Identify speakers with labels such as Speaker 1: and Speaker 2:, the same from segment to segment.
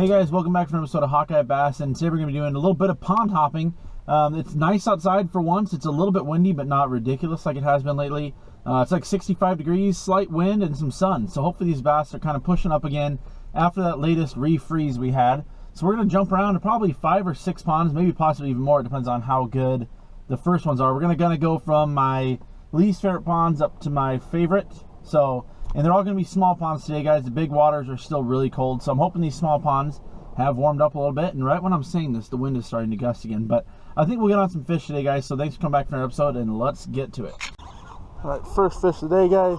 Speaker 1: Hey guys, welcome back from episode of Hawkeye Bass, and today we're going to be doing a little bit of pond hopping. It's nice outside for once. It's a little bit windy, but not ridiculous like it has been lately. It's like 65 degrees, slight wind, and some sun. So hopefully these bass are kind of pushing up again after that latest refreeze we had. So we're going to jump around to probably 5 or 6 ponds, maybe possibly even more. It depends on how good the first ones are. We're going to go from my least favorite ponds up to my favorite. And they're all going to be small ponds today, guys. The big waters are still really cold, so I'm hoping these small ponds have warmed up a little bit. And right when I'm saying this, the wind is starting to gust again. But I think we'll get on some fish today, guys. So thanks for coming back for an episode, and let's get to it. All right, first fish of the day, guys.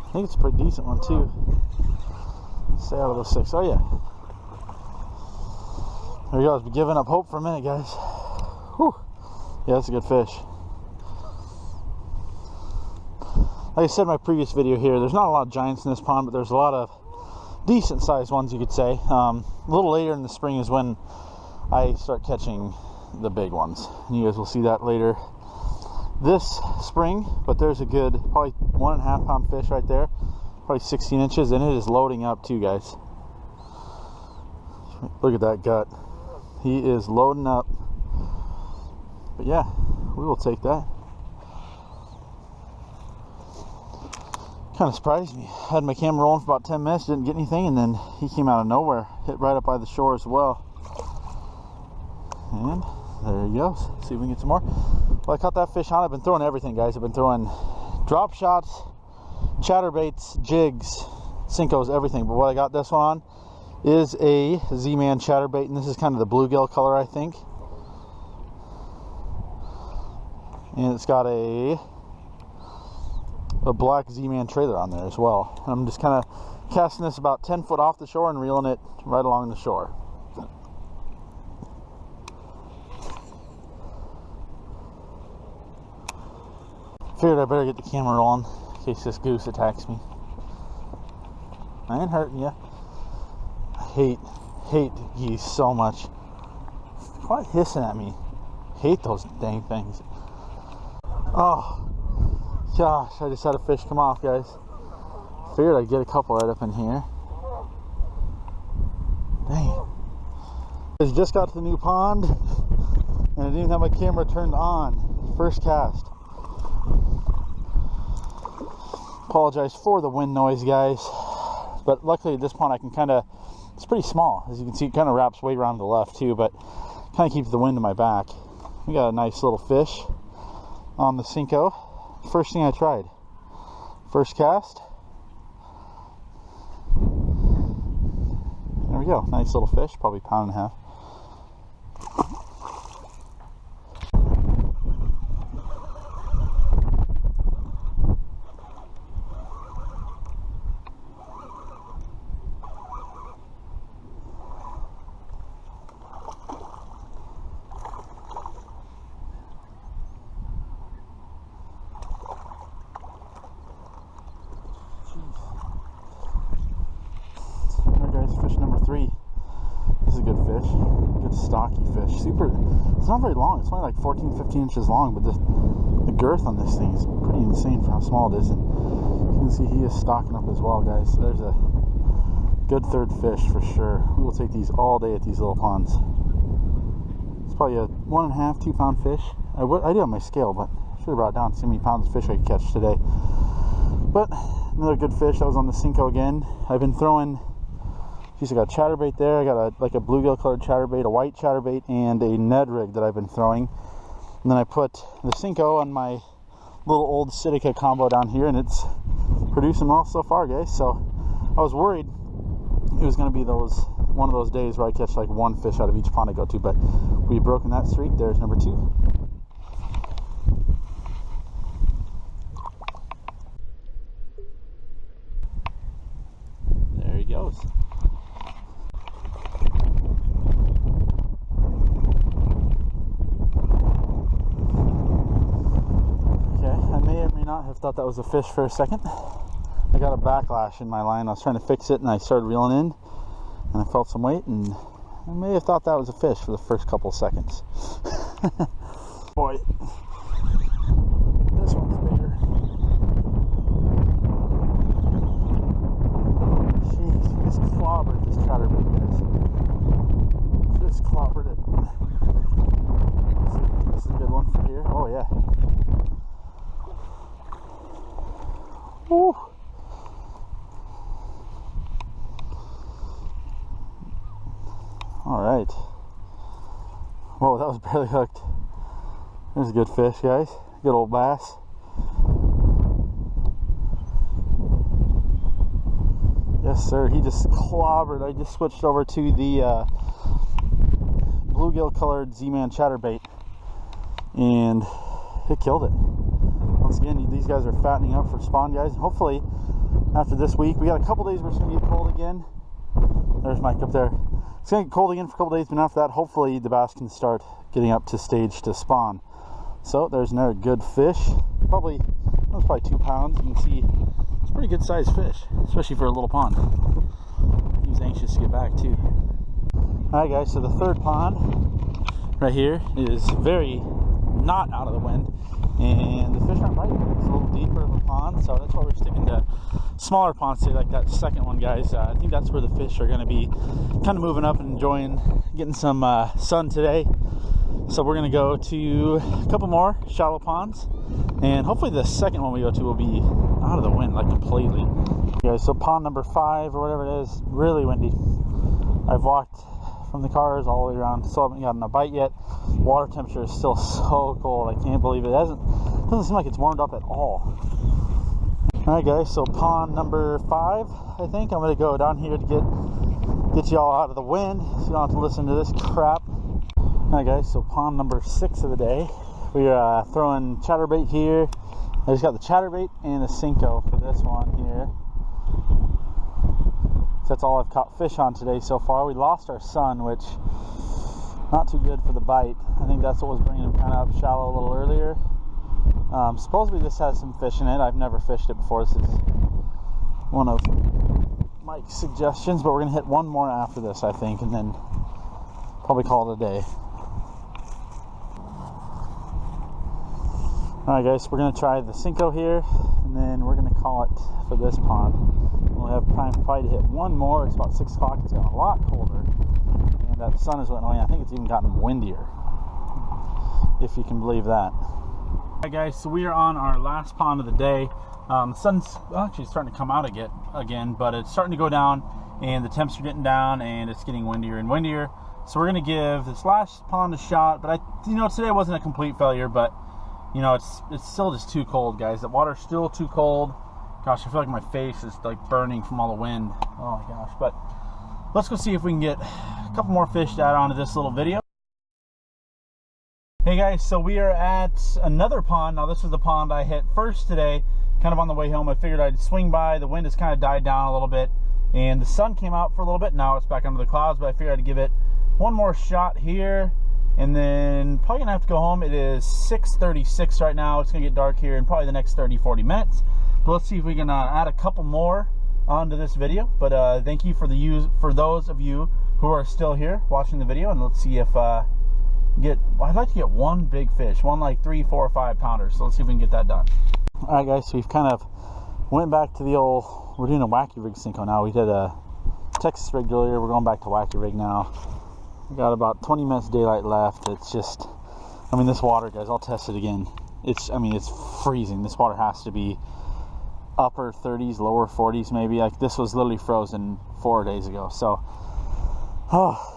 Speaker 1: I think it's a pretty decent one, too. Stay out of those 6. Oh, yeah. There we go. I've been giving up hope for a minute, guys. Whew. Yeah, that's a good fish. Like I said in my previous video here, there's not a lot of giants in this pond, but there's a lot of decent sized ones, you could say. A little later in the spring is when I start catching the big ones. And you guys will see that later this spring. But there's a good, probably 1.5 pound fish right there. Probably 16 inches, and it is loading up too, guys. Look at that gut. He is loading up. But yeah, we will take that. Kind of surprised me. Had my camera rolling for about 10 minutes, didn't get anything, and then he came out of nowhere, hit right up by the shore as well. And there he goes. See if we can get some more. Well, I caught that fish on. I've been throwing everything, guys. I've been throwing drop shots, chatterbaits, jigs, Cincos, everything. But what I got this one on is a Z-Man chatterbait, and this is kind of the bluegill color, I think. And it's got a black Z-Man trailer on there as well. I'm just kind of casting this about 10 foot off the shore and reeling it right along the shore. Figured I better get the camera rolling in case this goose attacks me. I ain't hurting you. I hate geese so much. Quite hissing at me. Hate those dang things. Oh gosh, I just had a fish come off, guys. Figured I'd get a couple right up in here. Dang. I just got to the new pond, and I didn't even have my camera turned on. First cast. Apologize for the wind noise, guys. But luckily this pond I can it's pretty small. As you can see, it kind of wraps way around to the left too, but kind of keeps the wind in my back. We got a nice little fish on the Cinco. First thing I tried. First cast. There we go. Nice little fish, probably 1.5 pounds. Fish number 3. This is a good fish. Good stocky fish. It's not very long. It's only like 14-15 inches long, but the girth on this thing is pretty insane for how small it is. And you can see he is stocking up as well, guys. So there's a good third fish for sure. We will take these all day at these little ponds. It's probably a 1.5, 2 pound fish. I do have my scale, but I should have brought down to see how many pounds of fish I could catch today. But another good fish. That was on the Cinco again. I've been throwing. I got a chatterbait there. I got a bluegill colored chatterbait, a white chatterbait, and a Ned rig that I've been throwing. And then I put the Cinco on my little old Sitka combo down here, and it's producing well so far, guys. So I was worried it was going to be one of those days where I catch like one fish out of each pond I go to, but we've broken that streak. There's number 2. There he goes. Have thought that was a fish for a second. I got a backlash in my line. I was trying to fix it and I started reeling in and I felt some weight, and I may have thought that was a fish for the first couple seconds. Boy, this one's bigger. Woo. All right. Whoa, that was barely hooked. There's a good fish, guys. Good old bass. Yes, sir. He just clobbered. I just switched over to the bluegill colored Z-Man chatterbait, and it killed it. Once again, these guys are fattening up for spawn, guys. Hopefully, after this week, we got a couple days where it's going to get cold again. There's Mike up there. It's going to get cold again for a couple days, but after that, hopefully, the bass can start getting up to stage to spawn. So, there's another good fish. Probably 2 pounds. You can see it's a pretty good sized fish, especially for a little pond. He was anxious to get back, too. Alright, guys, so the third pond right here is very not out of the wind, and the fish aren't biting. It's a little deeper of a pond, so that's why we're sticking to smaller ponds today, like that second one, guys. I think that's where the fish are going to be kind of moving up and enjoying getting some sun today. So we're going to go to a couple more shallow ponds, and hopefully the second one we go to will be out of the wind, like completely. Okay, so pond number 5 or whatever it is, really windy. I've walked from the cars all the way around, still haven't gotten a bite yet. Water temperature is still so cold. I can't believe it. Doesn't seem like it's warmed up at all. Alright, guys, so pond number 5, I think. I'm going to go down here to get you all out of the wind so you don't have to listen to this crap. Alright, guys, so pond number 6 of the day. We are throwing chatterbait here. I just got the chatterbait and the Cinco for this one here. So that's all I've caught fish on today so far. We lost our sun, which not too good for the bite. I think that's what was bringing him kind of up shallow a little earlier. Supposedly this has some fish in it. I've never fished it before. This is one of Mike's suggestions, but we're going to hit one more after this, I think, and then probably call it a day. Alright, guys, we're going to try the Cinco here, and then we're going to call it for this pond. We'll have time probably to hit one more. It's about 6 o'clock. It's gotten a lot colder, and the sun is went away. I think it's even gotten windier, if you can believe that. Alright, guys, so we are on our last pond of the day. The sun's actually starting to come out again, but it's starting to go down, and the temps are getting down, and it's getting windier and windier. So we're going to give this last pond a shot, but today wasn't a complete failure, but it's still just too cold, guys. The water's still too cold. Gosh, I feel like my face is like burning from all the wind. Oh my gosh. But let's go see if we can get a couple more fish to add on to this little video. Hey guys, so we are at another pond. Now this is the pond I hit first today, kind of on the way home. I figured I'd swing by. The wind has kind of died down a little bit, and the sun came out for a little bit. Now it's back under the clouds, but I figured I'd give it one more shot here, and then probably gonna have to go home. It is 6:36 right now. It's gonna get dark here in probably the next 30-40 minutes. But let's see if we can add a couple more onto this video. But thank you for those of you who are still here watching the video, and let's see if I'd like to get one big fish, one like 3, 4, or 5 pounders. So let's see if we can get that done. All right, guys. So we've kind of went back to the old. We're doing a wacky rig Cinco now. We did a Texas rig earlier. We're going back to wacky rig now. We got about 20 minutes daylight left. It's just, this water, guys. I'll test it again. It's freezing. This water has to be upper 30s, lower 40s maybe. Like this was literally frozen 4 days ago. So,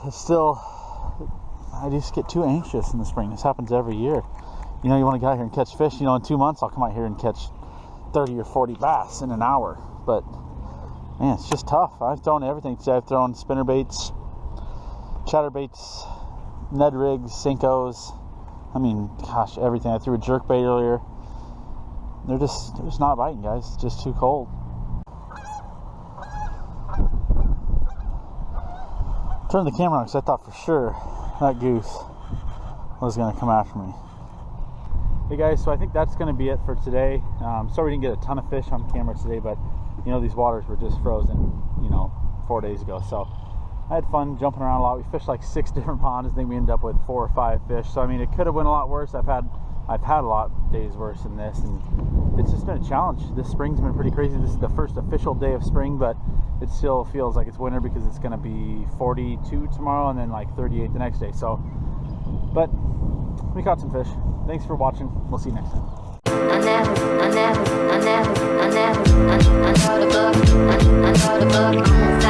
Speaker 1: it's still. I just get too anxious in the spring. This happens every year. You want to get out here and catch fish. In 2 months I'll come out here and catch 30 or 40 bass in an hour. But man, it's just tough. I've thrown everything today. I've thrown spinner baits, chatterbaits, Ned rigs, Cincos. Gosh, everything. I threw a jerk bait earlier. They're just not biting, guys. It's just too cold. Turned the camera on because I thought for sure that goose was going to come after me. Hey guys, so I think that's going to be it for today. Sorry we didn't get a ton of fish on camera today, but these waters were just frozen 4 days ago. So I had fun jumping around a lot. We fished like 6 different ponds. I think we ended up with 4 or 5 fish. So it could have went a lot worse. I've had a lot of days worse than this, and it's just been a challenge. This spring's been pretty crazy. This is the first official day of spring, but it still feels like it's winter because it's going to be 42 tomorrow and then like 38 the next day. So, but we caught some fish. Thanks for watching. We'll see you next time.
Speaker 2: I know the book.